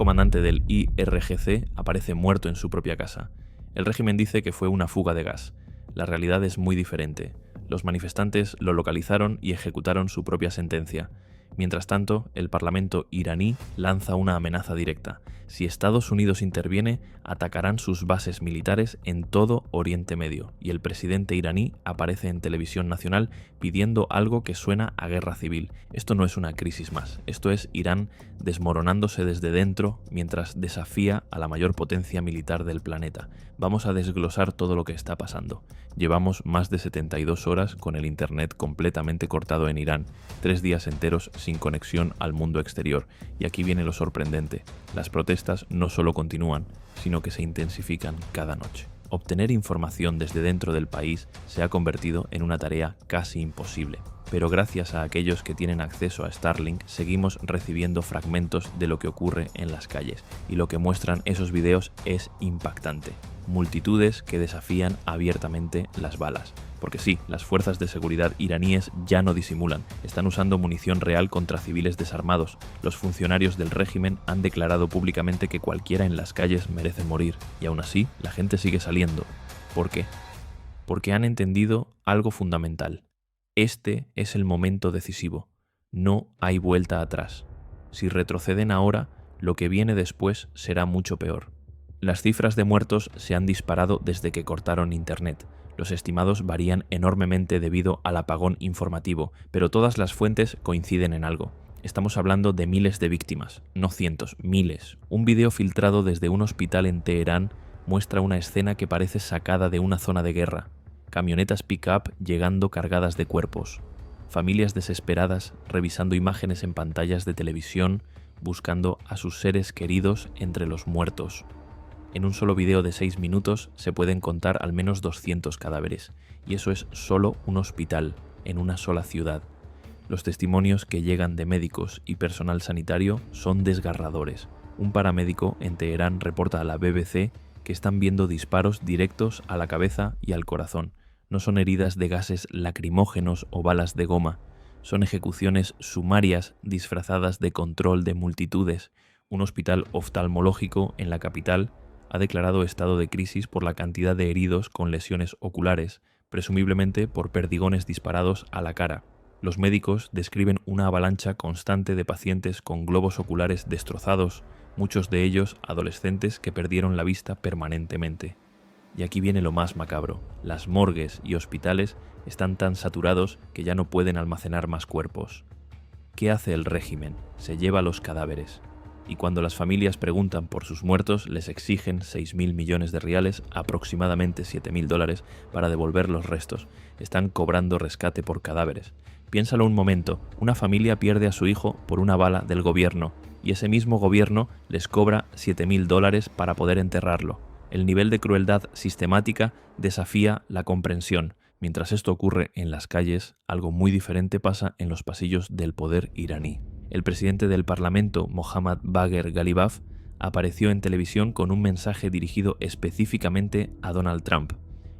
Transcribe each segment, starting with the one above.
comandante del IRGC aparece muerto en su propia casa. El régimen dice que fue una fuga de gas. La realidad es muy diferente. Los manifestantes lo localizaron y ejecutaron su propia sentencia. Mientras tanto, el Parlamento iraní lanza una amenaza directa. Si Estados Unidos interviene, atacarán sus bases militares en todo Oriente Medio, y el presidente iraní aparece en televisión nacional pidiendo algo que suena a guerra civil. Esto no es una crisis más, esto es Irán desmoronándose desde dentro mientras desafía a la mayor potencia militar del planeta. Vamos a desglosar todo lo que está pasando. Llevamos más de 72 horas con el internet completamente cortado en Irán, 3 días enteros sin conexión al mundo exterior. Y aquí viene lo sorprendente. Las protestas no solo continúan, sino que se intensifican cada noche. Obtener información desde dentro del país se ha convertido en una tarea casi imposible. Pero gracias a aquellos que tienen acceso a Starlink, seguimos recibiendo fragmentos de lo que ocurre en las calles. Y lo que muestran esos videos es impactante. Multitudes que desafían abiertamente las balas. Porque sí, las fuerzas de seguridad iraníes ya no disimulan, están usando munición real contra civiles desarmados. Los funcionarios del régimen han declarado públicamente que cualquiera en las calles merece morir, y aún así la gente sigue saliendo. ¿Por qué? Porque han entendido algo fundamental. Este es el momento decisivo. No hay vuelta atrás. Si retroceden ahora, lo que viene después será mucho peor. Las cifras de muertos se han disparado desde que cortaron Internet. Los estimados varían enormemente debido al apagón informativo, pero todas las fuentes coinciden en algo. Estamos hablando de miles de víctimas, no cientos, miles. Un video filtrado desde un hospital en Teherán muestra una escena que parece sacada de una zona de guerra. Camionetas pick-up llegando cargadas de cuerpos. Familias desesperadas revisando imágenes en pantallas de televisión, buscando a sus seres queridos entre los muertos. En un solo video de 6 minutos se pueden contar al menos 200 cadáveres, y eso es solo un hospital, en una sola ciudad. Los testimonios que llegan de médicos y personal sanitario son desgarradores. Un paramédico en Teherán reporta a la BBC que están viendo disparos directos a la cabeza y al corazón. No son heridas de gases lacrimógenos o balas de goma, son ejecuciones sumarias disfrazadas de control de multitudes. Un hospital oftalmológico en la capital ha declarado estado de crisis por la cantidad de heridos con lesiones oculares, presumiblemente por perdigones disparados a la cara. Los médicos describen una avalancha constante de pacientes con globos oculares destrozados, muchos de ellos adolescentes que perdieron la vista permanentemente. Y aquí viene lo más macabro. Las morgues y hospitales están tan saturados que ya no pueden almacenar más cuerpos. ¿Qué hace el régimen? Se lleva los cadáveres. Y cuando las familias preguntan por sus muertos, les exigen 6.000 millones de riales, aproximadamente $7.000, para devolver los restos. Están cobrando rescate por cadáveres. Piénsalo un momento, una familia pierde a su hijo por una bala del gobierno, y ese mismo gobierno les cobra $7.000 para poder enterrarlo. El nivel de crueldad sistemática desafía la comprensión. Mientras esto ocurre en las calles, algo muy diferente pasa en los pasillos del poder iraní. El presidente del Parlamento, Mohammad Bagher Ghalibaf, apareció en televisión con un mensaje dirigido específicamente a Donald Trump.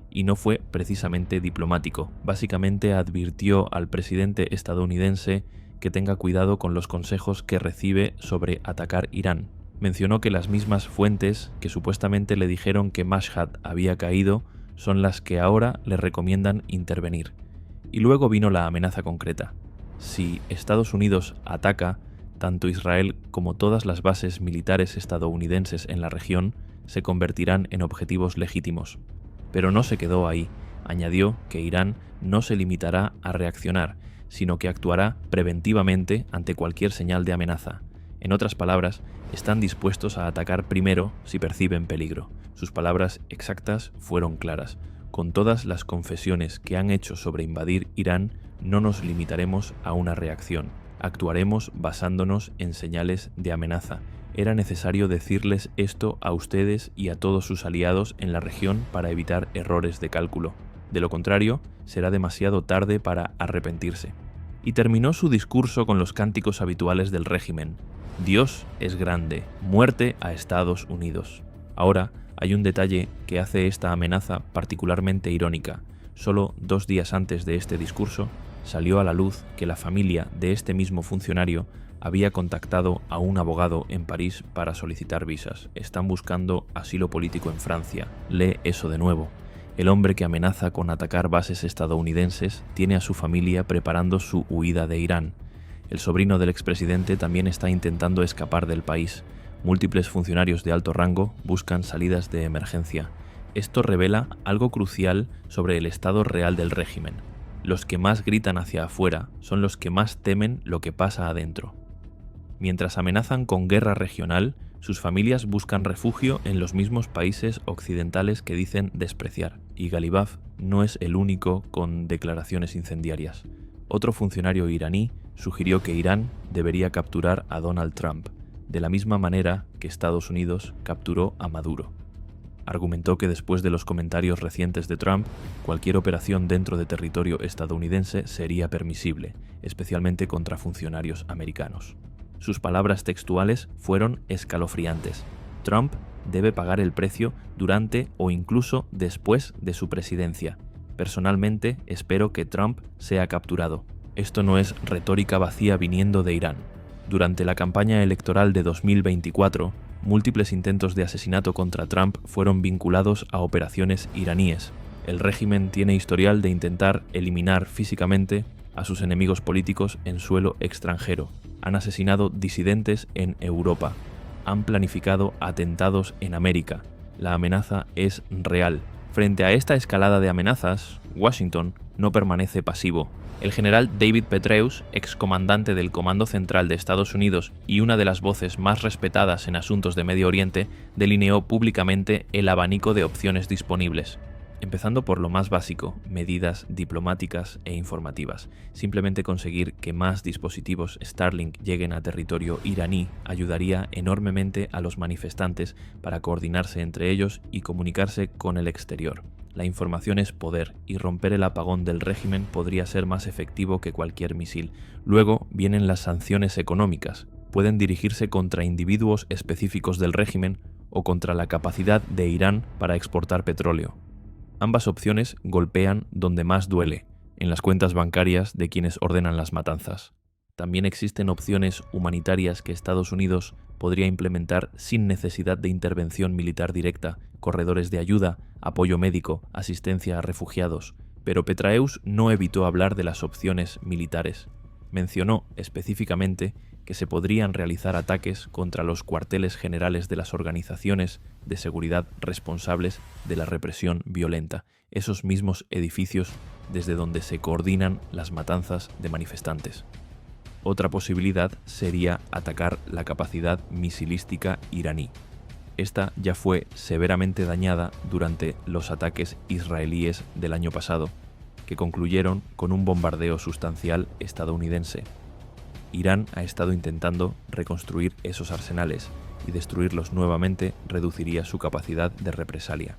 Y no fue precisamente diplomático. Básicamente advirtió al presidente estadounidense que tenga cuidado con los consejos que recibe sobre atacar Irán. Mencionó que las mismas fuentes que supuestamente le dijeron que Mashhad había caído son las que ahora le recomiendan intervenir. Y luego vino la amenaza concreta. Si Estados Unidos ataca, tanto Israel como todas las bases militares estadounidenses en la región se convertirán en objetivos legítimos. Pero no se quedó ahí. Añadió que Irán no se limitará a reaccionar, sino que actuará preventivamente ante cualquier señal de amenaza. En otras palabras, están dispuestos a atacar primero si perciben peligro. Sus palabras exactas fueron claras. Con todas las confesiones que han hecho sobre invadir Irán, no nos limitaremos a una reacción. Actuaremos basándonos en señales de amenaza. Era necesario decirles esto a ustedes y a todos sus aliados en la región para evitar errores de cálculo. De lo contrario, será demasiado tarde para arrepentirse. Y terminó su discurso con los cánticos habituales del régimen. Dios es grande, muerte a Estados Unidos. Ahora, hay un detalle que hace esta amenaza particularmente irónica. Solo 2 días antes de este discurso, salió a la luz que la familia de este mismo funcionario había contactado a un abogado en París para solicitar visas. Están buscando asilo político en Francia. Lee eso de nuevo. El hombre que amenaza con atacar bases estadounidenses tiene a su familia preparando su huida de Irán. El sobrino del expresidente también está intentando escapar del país. Múltiples funcionarios de alto rango buscan salidas de emergencia. Esto revela algo crucial sobre el estado real del régimen. Los que más gritan hacia afuera son los que más temen lo que pasa adentro. Mientras amenazan con guerra regional, sus familias buscan refugio en los mismos países occidentales que dicen despreciar, y Ghalibaf no es el único con declaraciones incendiarias. Otro funcionario iraní sugirió que Irán debería capturar a Donald Trump, de la misma manera que Estados Unidos capturó a Maduro. Argumentó que después de los comentarios recientes de Trump, cualquier operación dentro de territorio estadounidense sería permisible, especialmente contra funcionarios americanos. Sus palabras textuales fueron escalofriantes. Trump debe pagar el precio durante o incluso después de su presidencia. Personalmente, espero que Trump sea capturado. Esto no es retórica vacía viniendo de Irán. Durante la campaña electoral de 2024, múltiples intentos de asesinato contra Trump fueron vinculados a operaciones iraníes. El régimen tiene historial de intentar eliminar físicamente a sus enemigos políticos en suelo extranjero. Han asesinado disidentes en Europa. Han planificado atentados en América. La amenaza es real. Frente a esta escalada de amenazas, Washington no permanece pasivo. El general David Petraeus, excomandante del Comando Central de Estados Unidos y una de las voces más respetadas en asuntos de Medio Oriente, delineó públicamente el abanico de opciones disponibles. Empezando por lo más básico, medidas diplomáticas e informativas. Simplemente conseguir que más dispositivos Starlink lleguen a territorio iraní ayudaría enormemente a los manifestantes para coordinarse entre ellos y comunicarse con el exterior. La información es poder y romper el apagón del régimen podría ser más efectivo que cualquier misil. Luego vienen las sanciones económicas. Pueden dirigirse contra individuos específicos del régimen o contra la capacidad de Irán para exportar petróleo. Ambas opciones golpean donde más duele, en las cuentas bancarias de quienes ordenan las matanzas. También existen opciones humanitarias que Estados Unidos podría implementar sin necesidad de intervención militar directa, corredores de ayuda, apoyo médico, asistencia a refugiados. Pero Petraeus no evitó hablar de las opciones militares. Mencionó específicamente que se podrían realizar ataques contra los cuarteles generales de las organizaciones de seguridad responsables de la represión violenta, esos mismos edificios desde donde se coordinan las matanzas de manifestantes. Otra posibilidad sería atacar la capacidad misilística iraní. Esta ya fue severamente dañada durante los ataques israelíes del año pasado, que concluyeron con un bombardeo sustancial estadounidense. Irán ha estado intentando reconstruir esos arsenales y destruirlos nuevamente reduciría su capacidad de represalia.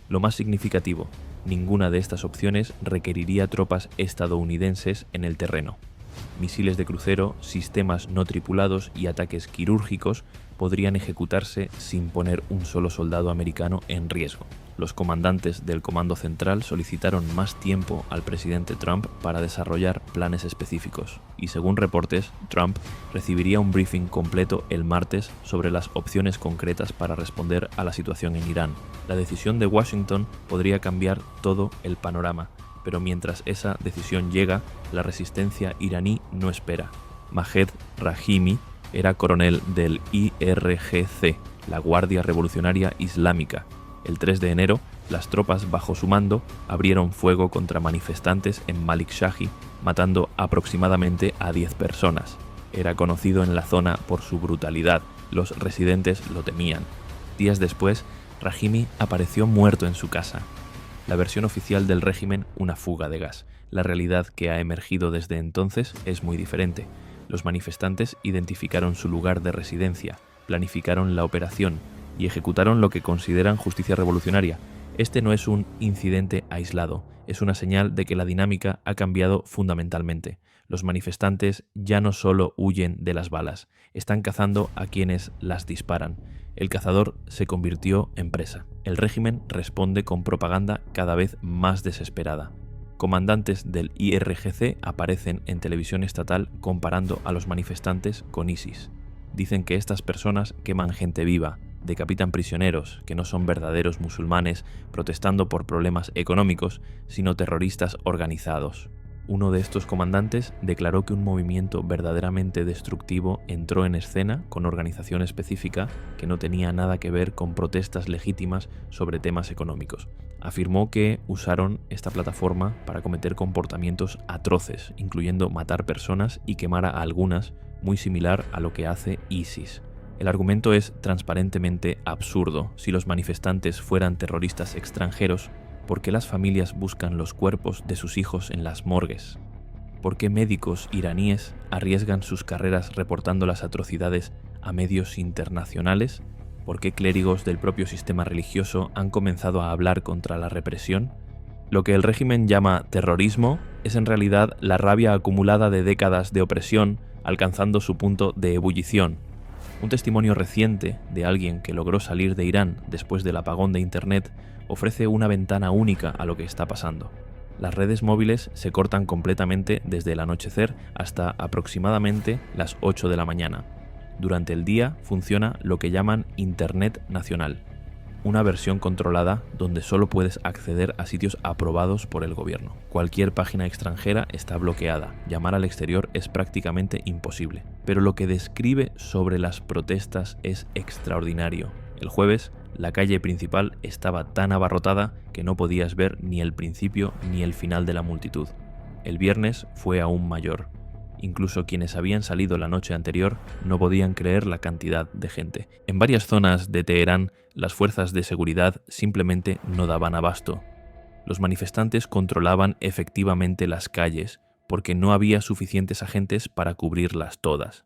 Lo más significativo, ninguna de estas opciones requeriría tropas estadounidenses en el terreno. Misiles de crucero, sistemas no tripulados y ataques quirúrgicos podrían ejecutarse sin poner un solo soldado americano en riesgo. Los comandantes del Comando Central solicitaron más tiempo al presidente Trump para desarrollar planes específicos, y según reportes, Trump recibiría un briefing completo el martes sobre las opciones concretas para responder a la situación en Irán. La decisión de Washington podría cambiar todo el panorama, pero mientras esa decisión llega, la resistencia iraní no espera. Mahed Rahimi era coronel del IRGC, la Guardia Revolucionaria Islámica. El 3 de enero, las tropas bajo su mando abrieron fuego contra manifestantes en Malik Shahi, matando aproximadamente a 10 personas. Era conocido en la zona por su brutalidad, los residentes lo temían. Días después, Rahimi apareció muerto en su casa. La versión oficial del régimen, una fuga de gas. La realidad que ha emergido desde entonces es muy diferente. Los manifestantes identificaron su lugar de residencia, planificaron la operación y ejecutaron lo que consideran justicia revolucionaria. Este no es un incidente aislado, es una señal de que la dinámica ha cambiado fundamentalmente. Los manifestantes ya no solo huyen de las balas, están cazando a quienes las disparan. El cazador se convirtió en presa. El régimen responde con propaganda cada vez más desesperada. Comandantes del IRGC aparecen en televisión estatal comparando a los manifestantes con ISIS. Dicen que estas personas queman gente viva, decapitan prisioneros, que no son verdaderos musulmanes protestando por problemas económicos, sino terroristas organizados. Uno de estos comandantes declaró que un movimiento verdaderamente destructivo entró en escena con organización específica que no tenía nada que ver con protestas legítimas sobre temas económicos. Afirmó que usaron esta plataforma para cometer comportamientos atroces, incluyendo matar personas y quemar a algunas, muy similar a lo que hace ISIS. El argumento es transparentemente absurdo. Si los manifestantes fueran terroristas extranjeros, ¿por qué las familias buscan los cuerpos de sus hijos en las morgues? ¿Por qué médicos iraníes arriesgan sus carreras reportando las atrocidades a medios internacionales? ¿Por qué clérigos del propio sistema religioso han comenzado a hablar contra la represión? Lo que el régimen llama terrorismo es en realidad la rabia acumulada de décadas de opresión alcanzando su punto de ebullición. Un testimonio reciente de alguien que logró salir de Irán después del apagón de Internet ofrece una ventana única a lo que está pasando. Las redes móviles se cortan completamente desde el anochecer hasta aproximadamente las 8 de la mañana. Durante el día funciona lo que llaman Internet Nacional, una versión controlada donde solo puedes acceder a sitios aprobados por el gobierno. Cualquier página extranjera está bloqueada, llamar al exterior es prácticamente imposible. Pero lo que describe sobre las protestas es extraordinario. El jueves, la calle principal estaba tan abarrotada que no podías ver ni el principio ni el final de la multitud. El viernes fue aún mayor. Incluso quienes habían salido la noche anterior no podían creer la cantidad de gente. En varias zonas de Teherán, las fuerzas de seguridad simplemente no daban abasto. Los manifestantes controlaban efectivamente las calles porque no había suficientes agentes para cubrirlas todas.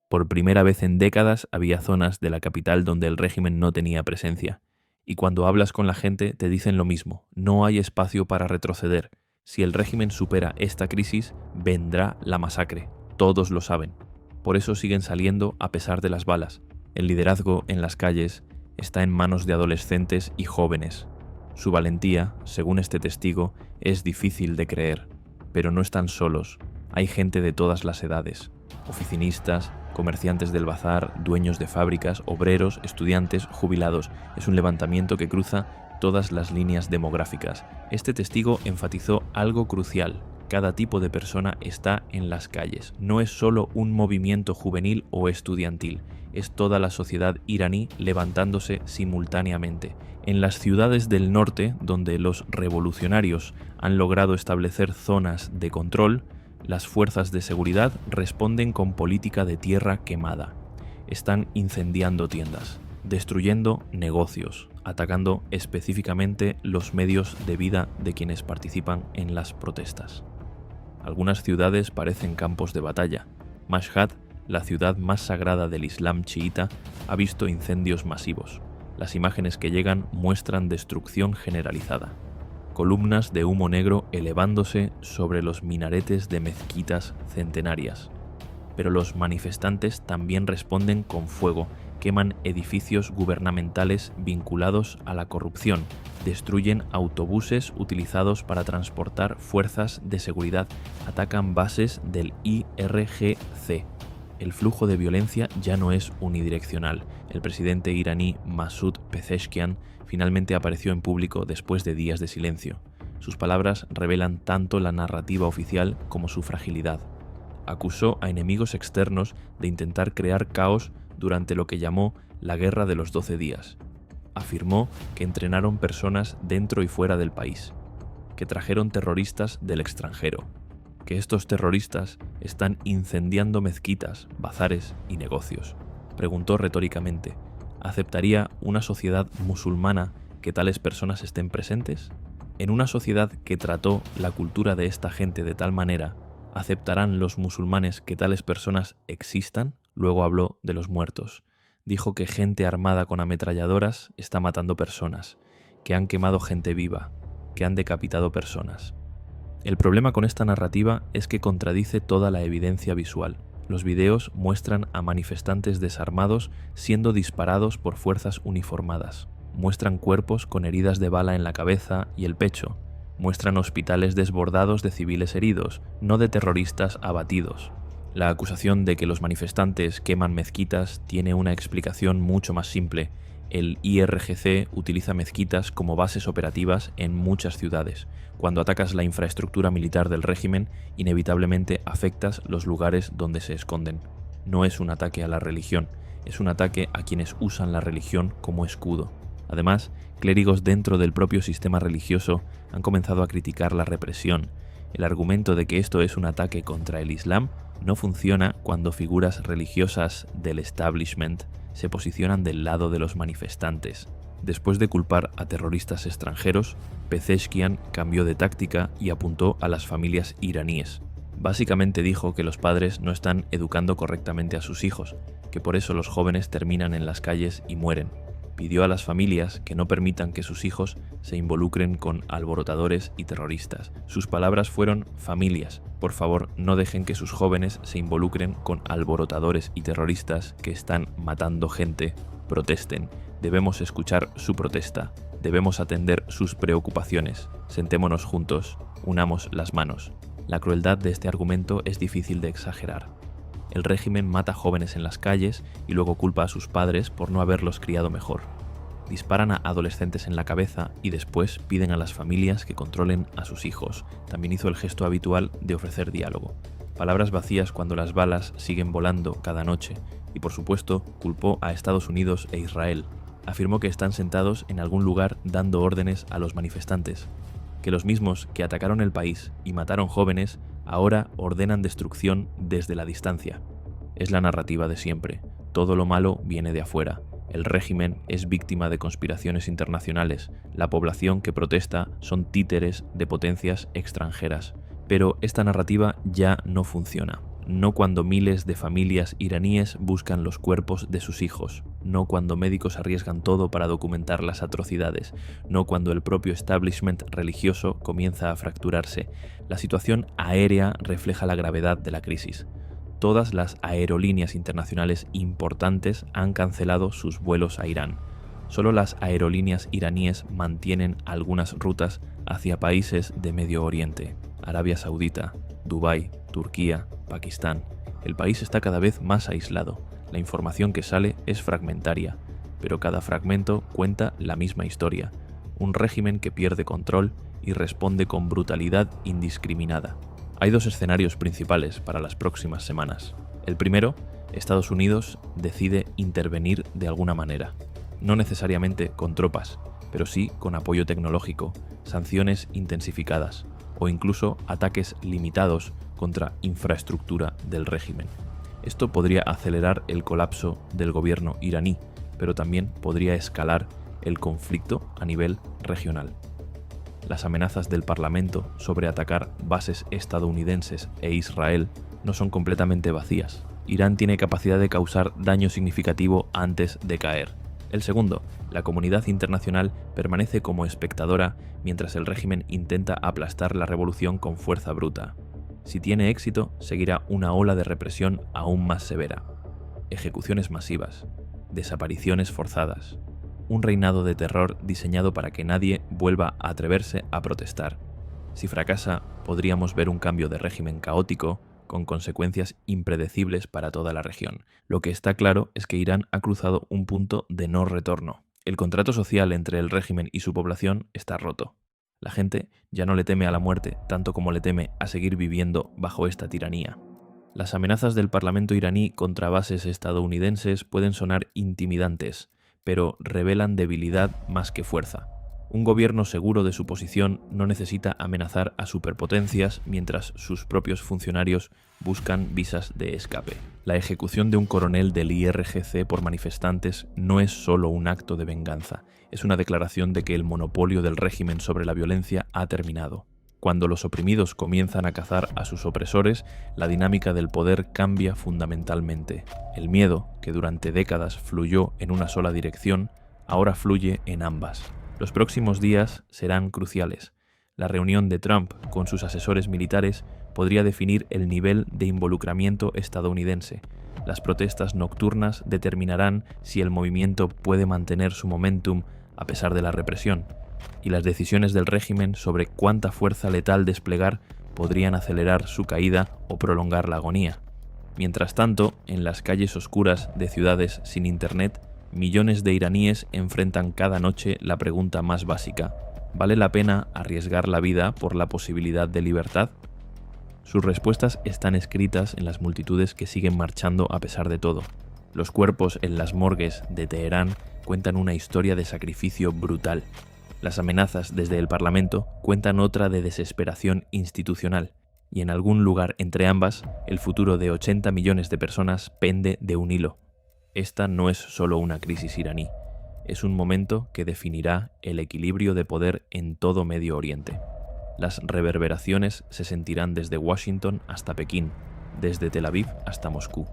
Por primera vez en décadas había zonas de la capital donde el régimen no tenía presencia. Y cuando hablas con la gente te dicen lo mismo, no hay espacio para retroceder. Si el régimen supera esta crisis, vendrá la masacre. Todos lo saben. Por eso siguen saliendo a pesar de las balas. El liderazgo en las calles está en manos de adolescentes y jóvenes. Su valentía, según este testigo, es difícil de creer. Pero no están solos. Hay gente de todas las edades. Oficinistas, comerciantes del bazar, dueños de fábricas, obreros, estudiantes, jubilados. Es un levantamiento que cruza todas las líneas demográficas. Este testigo enfatizó algo crucial. Cada tipo de persona está en las calles. No es solo un movimiento juvenil o estudiantil, es toda la sociedad iraní levantándose simultáneamente. En las ciudades del norte, donde los revolucionarios han logrado establecer zonas de control, las fuerzas de seguridad responden con política de tierra quemada. Están incendiando tiendas, destruyendo negocios, atacando específicamente los medios de vida de quienes participan en las protestas. Algunas ciudades parecen campos de batalla. Mashhad, la ciudad más sagrada del Islam chiita, ha visto incendios masivos. Las imágenes que llegan muestran destrucción generalizada. Columnas de humo negro elevándose sobre los minaretes de mezquitas centenarias. Pero los manifestantes también responden con fuego, queman edificios gubernamentales vinculados a la corrupción, destruyen autobuses utilizados para transportar fuerzas de seguridad, atacan bases del IRGC. El flujo de violencia ya no es unidireccional. El presidente iraní Masoud Pezeshkian finalmente apareció en público después de días de silencio. Sus palabras revelan tanto la narrativa oficial como su fragilidad. Acusó a enemigos externos de intentar crear caos durante lo que llamó la Guerra de los 12 días. Afirmó que entrenaron personas dentro y fuera del país, que trajeron terroristas del extranjero, que estos terroristas están incendiando mezquitas, bazares y negocios. Preguntó retóricamente, ¿aceptaría una sociedad musulmana que tales personas estén presentes? En una sociedad que trató la cultura de esta gente de tal manera, ¿aceptarán los musulmanes que tales personas existan? Luego habló de los muertos. Dijo que gente armada con ametralladoras está matando personas, que han quemado gente viva, que han decapitado personas. El problema con esta narrativa es que contradice toda la evidencia visual. Los videos muestran a manifestantes desarmados siendo disparados por fuerzas uniformadas. Muestran cuerpos con heridas de bala en la cabeza y el pecho, Muestran hospitales desbordados de civiles heridos, no de terroristas abatidos. La acusación de que los manifestantes queman mezquitas tiene una explicación mucho más simple. El IRGC utiliza mezquitas como bases operativas en muchas ciudades. Cuando atacas la infraestructura militar del régimen, inevitablemente afectas los lugares donde se esconden. No es un ataque a la religión, es un ataque a quienes usan la religión como escudo. Además, clérigos dentro del propio sistema religioso han comenzado a criticar la represión. El argumento de que esto es un ataque contra el Islam no funciona cuando figuras religiosas del establishment se posicionan del lado de los manifestantes. Después de culpar a terroristas extranjeros, Pezeshkian cambió de táctica y apuntó a las familias iraníes. Básicamente dijo que los padres no están educando correctamente a sus hijos, que por eso los jóvenes terminan en las calles y mueren. Pidió a las familias que no permitan que sus hijos se involucren con alborotadores y terroristas. Sus palabras fueron: familias, por favor, no dejen que sus jóvenes se involucren con alborotadores y terroristas que están matando gente. Protesten. Debemos escuchar su protesta. Debemos atender sus preocupaciones. Sentémonos juntos. Unamos las manos. La crueldad de este argumento es difícil de exagerar. El régimen mata jóvenes en las calles y luego culpa a sus padres por no haberlos criado mejor. Disparan a adolescentes en la cabeza y después piden a las familias que controlen a sus hijos. También hizo el gesto habitual de ofrecer diálogo. Palabras vacías cuando las balas siguen volando cada noche. Y por supuesto, culpó a Estados Unidos e Israel. Afirmó que están sentados en algún lugar dando órdenes a los manifestantes. Que los mismos que atacaron el país y mataron jóvenes ahora ordenan destrucción desde la distancia. Es la narrativa de siempre. Todo lo malo viene de afuera. El régimen es víctima de conspiraciones internacionales. La población que protesta son títeres de potencias extranjeras. Pero esta narrativa ya no funciona. No cuando miles de familias iraníes buscan los cuerpos de sus hijos, no cuando médicos arriesgan todo para documentar las atrocidades, no cuando el propio establishment religioso comienza a fracturarse. La situación aérea refleja la gravedad de la crisis. Todas las aerolíneas internacionales importantes han cancelado sus vuelos a Irán. Solo las aerolíneas iraníes mantienen algunas rutas hacia países de Medio Oriente, Arabia Saudita, Dubái, Turquía, Pakistán. El país está cada vez más aislado. La información que sale es fragmentaria, pero cada fragmento cuenta la misma historia. Un régimen que pierde control y responde con brutalidad indiscriminada. Hay dos escenarios principales para las próximas semanas. El primero, Estados Unidos decide intervenir de alguna manera. No necesariamente con tropas, pero sí con apoyo tecnológico, sanciones intensificadas o incluso ataques limitados contra infraestructura del régimen. Esto podría acelerar el colapso del gobierno iraní, pero también podría escalar el conflicto a nivel regional. Las amenazas del Parlamento sobre atacar bases estadounidenses e Israel no son completamente vacías. Irán tiene capacidad de causar daño significativo antes de caer. El segundo, la comunidad internacional permanece como espectadora mientras el régimen intenta aplastar la revolución con fuerza bruta. Si tiene éxito, seguirá una ola de represión aún más severa. Ejecuciones masivas, desapariciones forzadas, un reinado de terror diseñado para que nadie vuelva a atreverse a protestar. Si fracasa, podríamos ver un cambio de régimen caótico, con consecuencias impredecibles para toda la región. Lo que está claro es que Irán ha cruzado un punto de no retorno. El contrato social entre el régimen y su población está roto. La gente ya no le teme a la muerte tanto como le teme a seguir viviendo bajo esta tiranía. Las amenazas del Parlamento iraní contra bases estadounidenses pueden sonar intimidantes, pero revelan debilidad más que fuerza. Un gobierno seguro de su posición no necesita amenazar a superpotencias mientras sus propios funcionarios buscan visas de escape. La ejecución de un coronel del IRGC por manifestantes no es solo un acto de venganza, es una declaración de que el monopolio del régimen sobre la violencia ha terminado. Cuando los oprimidos comienzan a cazar a sus opresores, la dinámica del poder cambia fundamentalmente. El miedo, que durante décadas fluyó en una sola dirección, ahora fluye en ambas. Los próximos días serán cruciales. La reunión de Trump con sus asesores militares podría definir el nivel de involucramiento estadounidense. Las protestas nocturnas determinarán si el movimiento puede mantener su momentum a pesar de la represión. y las decisiones del régimen sobre cuánta fuerza letal desplegar podrían acelerar su caída o prolongar la agonía. Mientras tanto, en las calles oscuras de ciudades sin internet, millones de iraníes enfrentan cada noche la pregunta más básica: ¿vale la pena arriesgar la vida por la posibilidad de libertad? Sus respuestas están escritas en las multitudes que siguen marchando a pesar de todo. Los cuerpos en las morgues de Teherán cuentan una historia de sacrificio brutal. Las amenazas desde el Parlamento cuentan otra de desesperación institucional, y en algún lugar entre ambas, el futuro de 80 millones de personas pende de un hilo. Esta no es solo una crisis iraní, es un momento que definirá el equilibrio de poder en todo Medio Oriente. Las reverberaciones se sentirán desde Washington hasta Pekín, desde Tel Aviv hasta Moscú.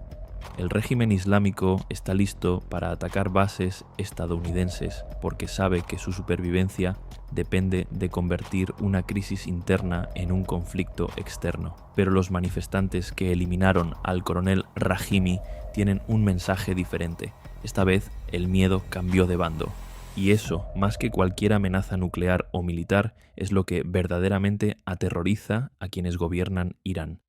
El régimen islámico está listo para atacar bases estadounidenses porque sabe que su supervivencia depende de convertir una crisis interna en un conflicto externo. Pero los manifestantes que eliminaron al coronel Rahimi tienen un mensaje diferente. Esta vez el miedo cambió de bando. Y eso, más que cualquier amenaza nuclear o militar, es lo que verdaderamente aterroriza a quienes gobiernan Irán.